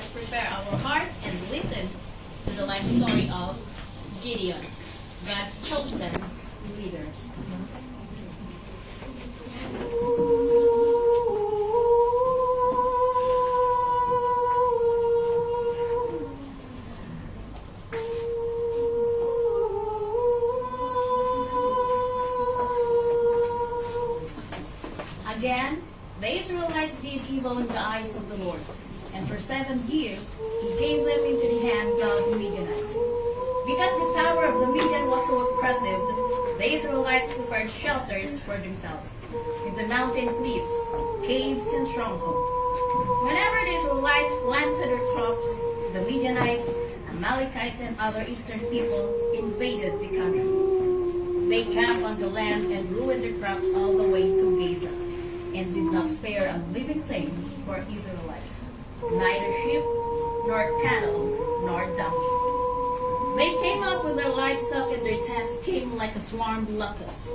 let's prepare our hearts and listen to the life story of Gideon, God's chosen leader. Again, the Israelites did evil in the eyes of the Lord, and for 7 years he gave them into the hands of the Midianites. Because the power of the Midian was so oppressive, the Israelites prepared shelters for themselves in the mountain cliffs, caves, and strongholds. Whenever the Israelites planted their crops, the Midianites, Amalekites, and other eastern people invaded the country. They camped on the land and ruined their crops all the way to Gaza, and did not spare a living thing for Israelites, neither sheep, nor cattle, nor donkeys. They came up with their livestock, and their tents came like a swarm of locusts.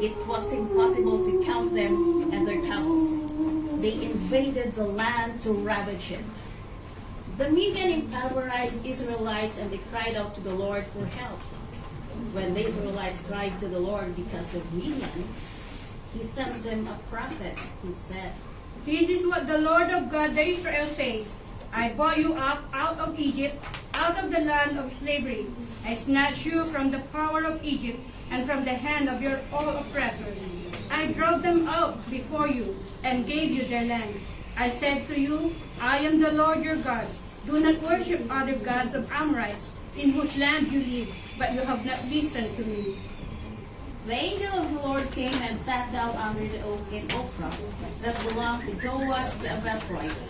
It was impossible to count them and their camels. They invaded the land to ravage it. The Midian impoverished Israelites, and they cried out to the Lord for help. When the Israelites cried to the Lord because of Midian, he sent them a prophet who said, "This is what the Lord of God, the Israel, says. I brought you up out of Egypt, out of the land of slavery. I snatched you from the power of Egypt and from the hand of your all oppressors. I drove them out before you and gave you their land. I said to you, I am the Lord your God. Do not worship other gods of Amorites, in whose land you live, but you have not listened to me." The angel of the Lord came and sat down under the oak in Ophrah that belonged to Joash the Abegailite,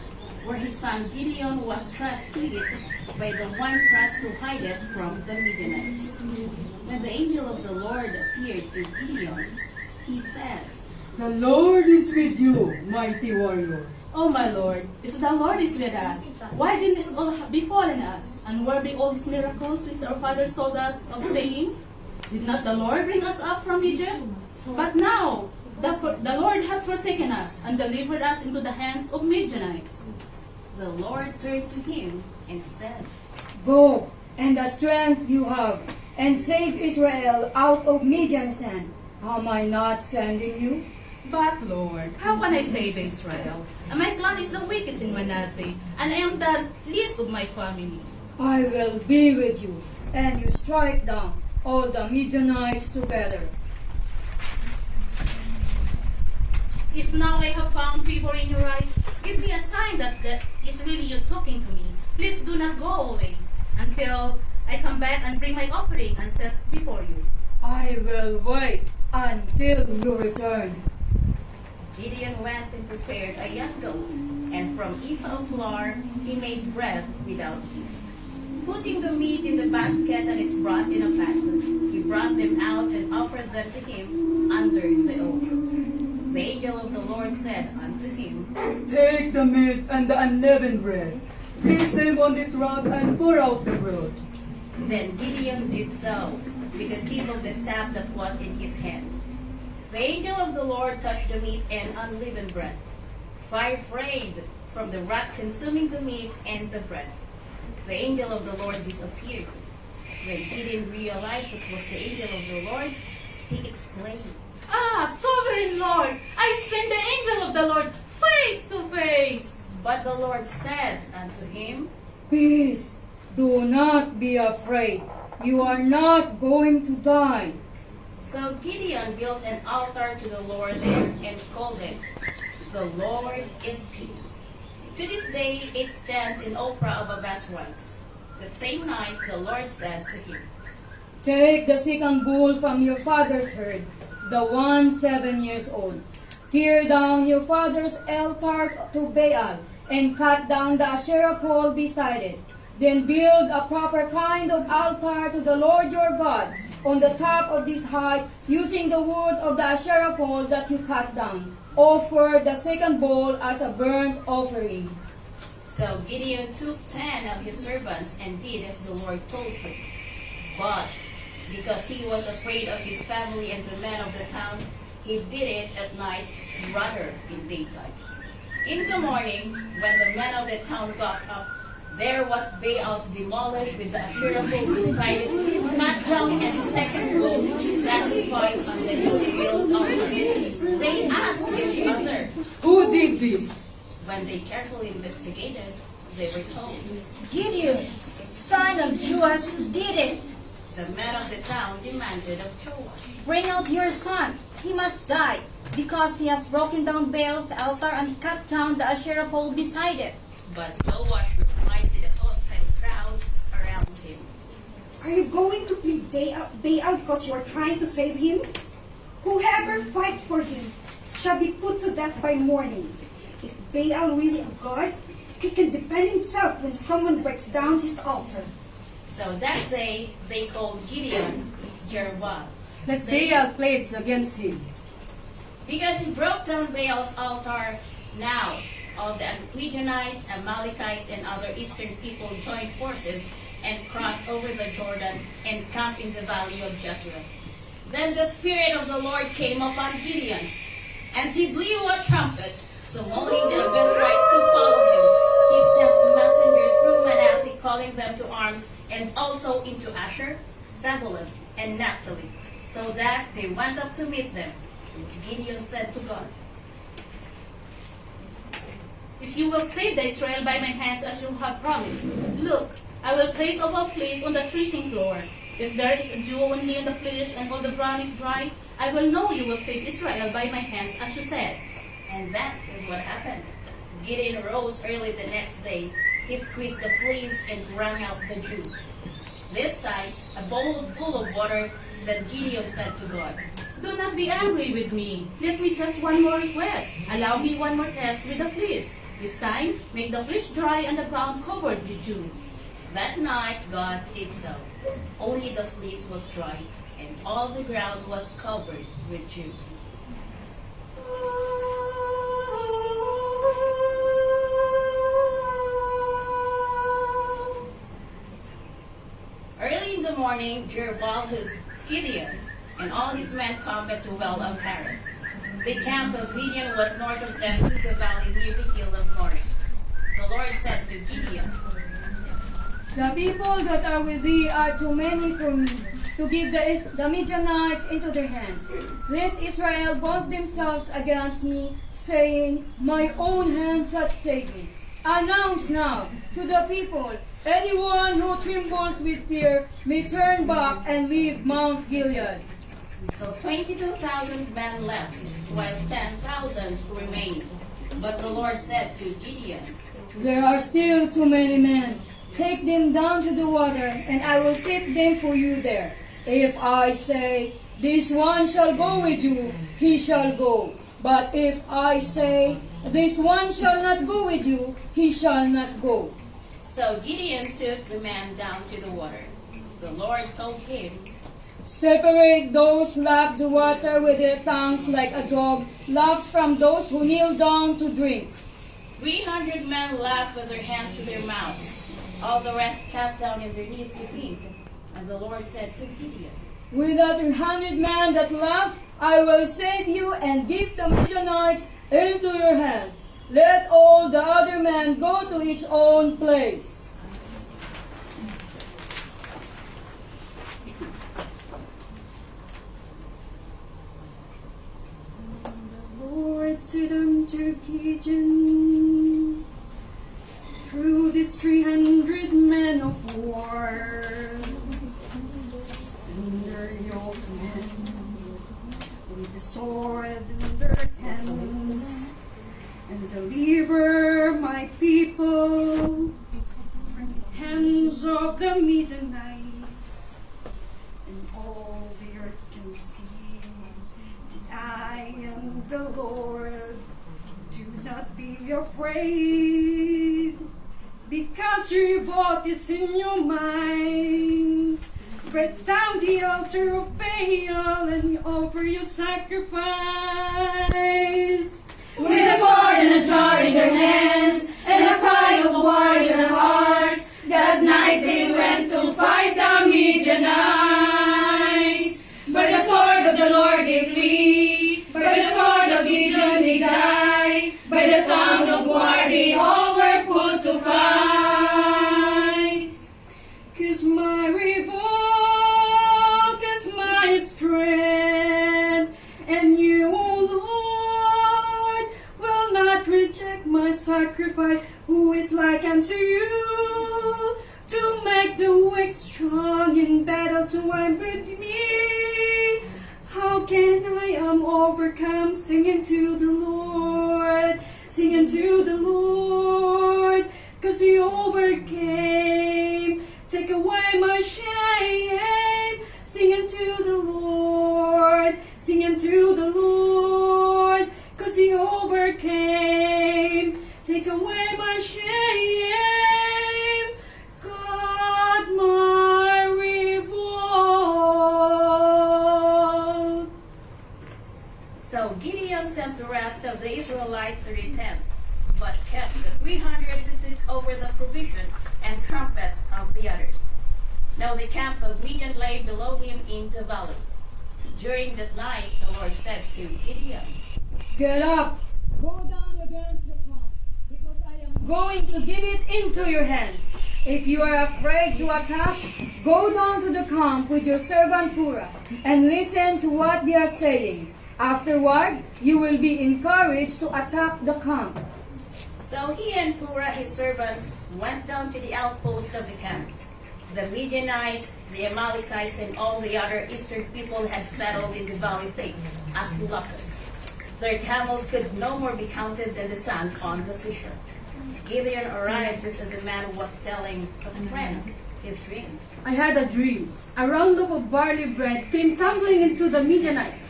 where his son Gideon was thrashed to it by the one pressed to hide it from the Midianites. When the angel of the Lord appeared to Gideon, he said, "The Lord is with you, mighty warrior." "Oh my Lord, if the Lord is with us, why didn't this all befallen us? And where be all these miracles which our fathers told us of, saying, Did not the Lord bring us up from Egypt? But now the Lord hath forsaken us, and delivered us into the hands of Midianites." The Lord turned to him and said, "Go, and the strength you have, and save Israel out of Midian's hand. Am I not sending you?" "But Lord, how can I save Israel? And my clan is the weakest in Manasseh, and I am the least of my family." "I will be with you, and you strike down all the Midianites together." "If now I have found favor in your eyes, give me a sign that is really you talking to me. Please do not go away until I come back and bring my offering and set before you." "I will wait until you return." Gideon went and prepared a young goat, and from ephah of flour he made bread without yeast. Putting the meat in the basket and its broth in a pot, he brought them out and offered them to him under the oak. The angel of the Lord said unto him, "Take the meat and the unleavened bread, place them on this rock, and pour out the blood." Then Gideon did so, with the tip of the staff that was in his hand. The angel of the Lord touched the meat and unleavened bread. Fire frayed from the rock, consuming the meat and the bread. The angel of the Lord disappeared. When Gideon realized it was the angel of the Lord, he exclaimed, "Ah, sovereign Lord, I seen the angel of the Lord face to face." But the Lord said unto him, "Peace, do not be afraid. You are not going to die." So Gideon built an altar to the Lord there and called it, "The Lord is Peace." To this day it stands in Ophrah of Abegailites. That same night the Lord said to him, "Take the second bull from your father's herd, the one 7 years old. Tear down your father's altar to Baal, and cut down the Asherah pole beside it. Then build a proper kind of altar to the Lord your God on the top of this height, using the wood of the Asherah pole that you cut down. Offer the second bull as a burnt offering." So Gideon took 10 of his servants and did as the Lord told him. But because he was afraid of his family and the men of the town, he did it at night rather in daytime. In the morning, when the men of the town got up, There was Baal's demolished with the Asherah pole beside it, cut down and second bulls sacrificed on the newly built altar. They asked each other. Who did this? When they carefully investigated, they were told. Gideon, son of Joash, did it. The men of the town demanded of Joash. Bring out your son. He must die, because he has broken down Baal's altar and cut down the Asherah pole beside it. But Joash replied to the hostile crowd around him. Are you going to plead Baal because you are trying to save him? Whoever fights for him shall be put to death by morning. If Baal really a god, he can defend himself when someone breaks down his altar. So that day they called Gideon Gerl. Let Baal pledge against him. Because he broke down Baal's altar. Now all the Midianites, Amalekites, and other eastern people joined forces and crossed over the Jordan and camped in the valley of Jezreel. Then the Spirit of the Lord came upon Gideon, and he blew a trumpet, summoning the Abiezrites to follow him. He sent messengers through Manasseh, calling them to arms, and also into Asher, Zebulun, and Naphtali, so that they went up to meet them. Gideon said to God, If you will save the Israel by my hands as you have promised, look, I will place a fleece on the threshing floor. If there is a dew only on the fleece and all the ground is dry, I will know you will save Israel by my hands as you said. and that is what happened. Gideon rose early the next day. He squeezed the fleece and wrung out the dew. This time, a bowl full of water. Then Gideon said to God, Do not be angry with me. Let me just one more request. Allow me one more test with the fleece. This time, make the fleece dry and the ground covered with dew. That night God did so. Only the fleece was dry, and all the ground was covered with dew. Early in the morning, Jerubbaal, who's Gideon, and all his men come back to well of Harod. The camp of Midian was north of them in the valley near the hill of Moreh. The Lord said to Gideon, The people that are with thee are too many for me to give the Midianites into their hands, lest Israel bound themselves against me, saying, My own hands hath saved me. Announce now to the people, anyone who trembles with fear may turn back and leave Mount Gilead. So 22,000 men left, while 10,000 remained. But the Lord said to Gideon, There are still too many men. Take them down to the water, and I will set them for you there. If I say, This one shall go with you, he shall go. But if I say, This one shall not go with you, he shall not go. So Gideon took the man down to the water. The Lord told him, Separate those who lap the water with their tongues like a dog laps from those who kneel down to drink. 300 men lapped with their hands to their mouths. All the rest got down on their knees to drink. And the Lord said to Gideon, With the 300 men that lapped, I will save you and give the Midianites into your hands. Let all the other men go to each own place. The Lord said unto Gideon, through these 300 men of war, and their yoke men, with the sword in their hands, and deliver my people from the hands of the Midianites, and all the earth can see that I am the Lord. Do not be afraid, because your vote is in your mind. Break down the altar of Baal and offer your sacrifice. With a sword and a jar in their hands, and a cry of war in their hearts, that night they went to fight the Midianites. By the sword of the Lord they flee, by the sword of Gideon they die, by the sound of war they all were put to flight. I come to you to make the weak strong in battle to win with me. How can I overcome? Singing to the Lord, singing to the Lord, 'cause he overcame. Take away my shame, singing to the Lord, singing to the Lord, 'cause he overcame. Take away my shame, God my reward. So Gideon sent the rest of the Israelites to the tent, but kept the 300 who took over the provision and trumpets of the others. Now the camp of Midian lay below him in the valley. During that night the Lord said to Gideon, Get up, go down against the camp, because I am going to give it into your hands. If you are afraid to attack, go down to the camp with your servant Purah and listen to what they are saying. Afterward, you will be encouraged to attack the camp. So he and Purah his servants went down to the outpost of the camp. The Midianites, the Amalekites, and all the other eastern people had settled in the valley thick as locusts. Their camels could no more be counted than the sands on the seashore. Gideon arrived just as a man was telling a friend his dream. I had a dream. A round loaf of barley bread came tumbling into the Midianites'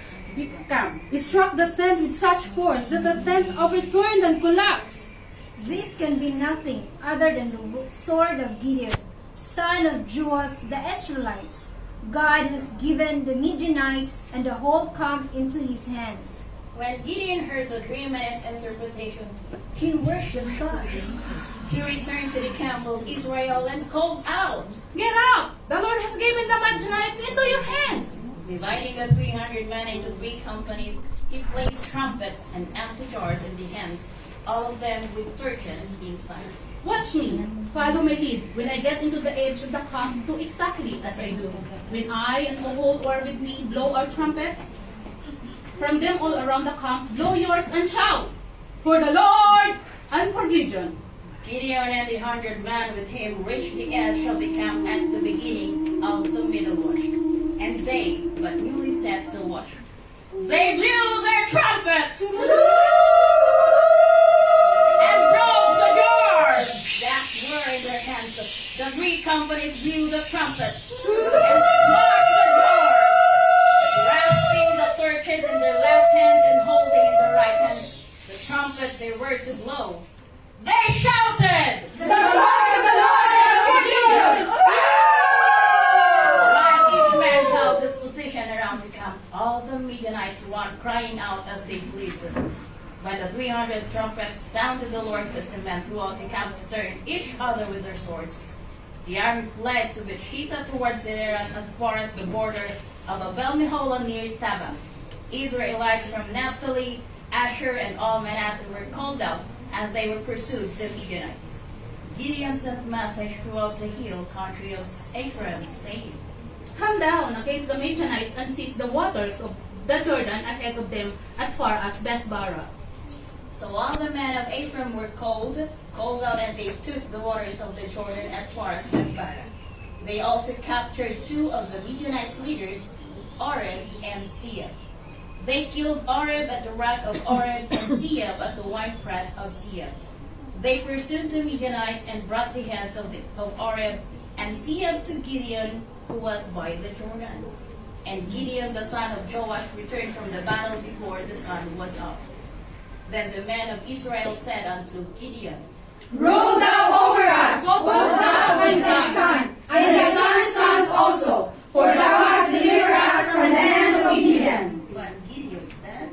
camp. It struck the tent with such force that the tent overturned and collapsed. This can be nothing other than the sword of Gideon, son of Joash the Israelites. God has given the Midianites and the whole camp into his hands. When Gideon heard the dream and its interpretation, he worshipped God. He returned to the camp of Israel and called out, Get up! The Lord has given the Midianites into your hands. Dividing the 300 men into 3 companies, he placed trumpets and empty jars in the hands, all of them with torches inside. Watch me. Follow my lead. When I get into the edge of the camp, do exactly as I do. When I and the whole war with me blow our trumpets, from them all around the camp, blow yours and shout, For the Lord and for Gideon. Gideon and the 100 men with him reached the edge of the camp at the beginning of the middle watch, and they but newly set the watch. They blew their trumpets and broke the jars that were in their hands. The 3 companies blew the trumpets and smashed the jars, grasping the torches in their left hands and holding in their right hands the trumpet they were to blow. They shouted, The sword of the Lord and for Gideon! While each man held his position around the camp, all the Midianites ran crying out as they fled. When the 300 trumpets sounded, the Lord caused the men throughout the camp to turn each other with their swords. The army fled to Bethshita towards Iran as far as the border of Abel-Meholah near Tabbath. Israelites from Naphtali, Asher, and all Manasseh were called out, and they were pursued the Midianites. Gideon sent message throughout the hill country of Ephraim, saying, Come down against the Midianites and seize the waters of the Jordan ahead of them as far as Beth-bara. So all the men of Ephraim were called out, and they took the waters of the Jordan as far as Bebart. They also captured 2 of the Midianites' leaders, Oreb and Seab. They killed Oreb at the rock of Oreb and Seab at the winepress of Seab. They pursued the Midianites and brought the heads of Oreb and Seab to Gideon, who was by the Jordan. And Gideon the son of Joash returned from the battle before the sun was up. Then the men of Israel said unto Gideon, Roll thou over us, both thou and thy son, and thy son's sons also, for thou hast delivered us from the hand of Gideon. But Gideon said,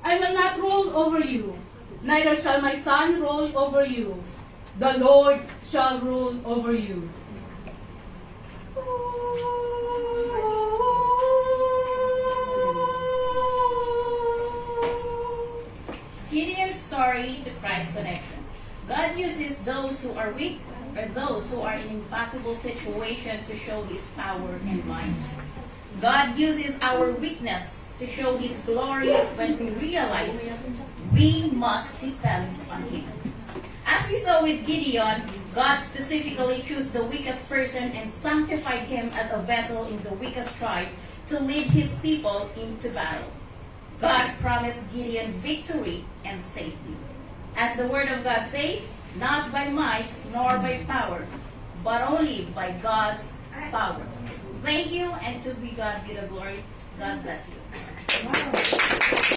I will not rule over you, neither shall my son rule over you. The Lord shall rule over you. Gideon's story to Christ's connection. God uses those who are weak or those who are in impossible situation to show his power and might. God uses our weakness to show his glory when we realize we must depend on him. As we saw with Gideon, God specifically chose the weakest person and sanctified him as a vessel in the weakest tribe to lead his people into battle. God promised Gideon victory and safety. As the word of God says, not by might nor by power, but only by God's power. Thank you, and to be God be the glory. God bless you.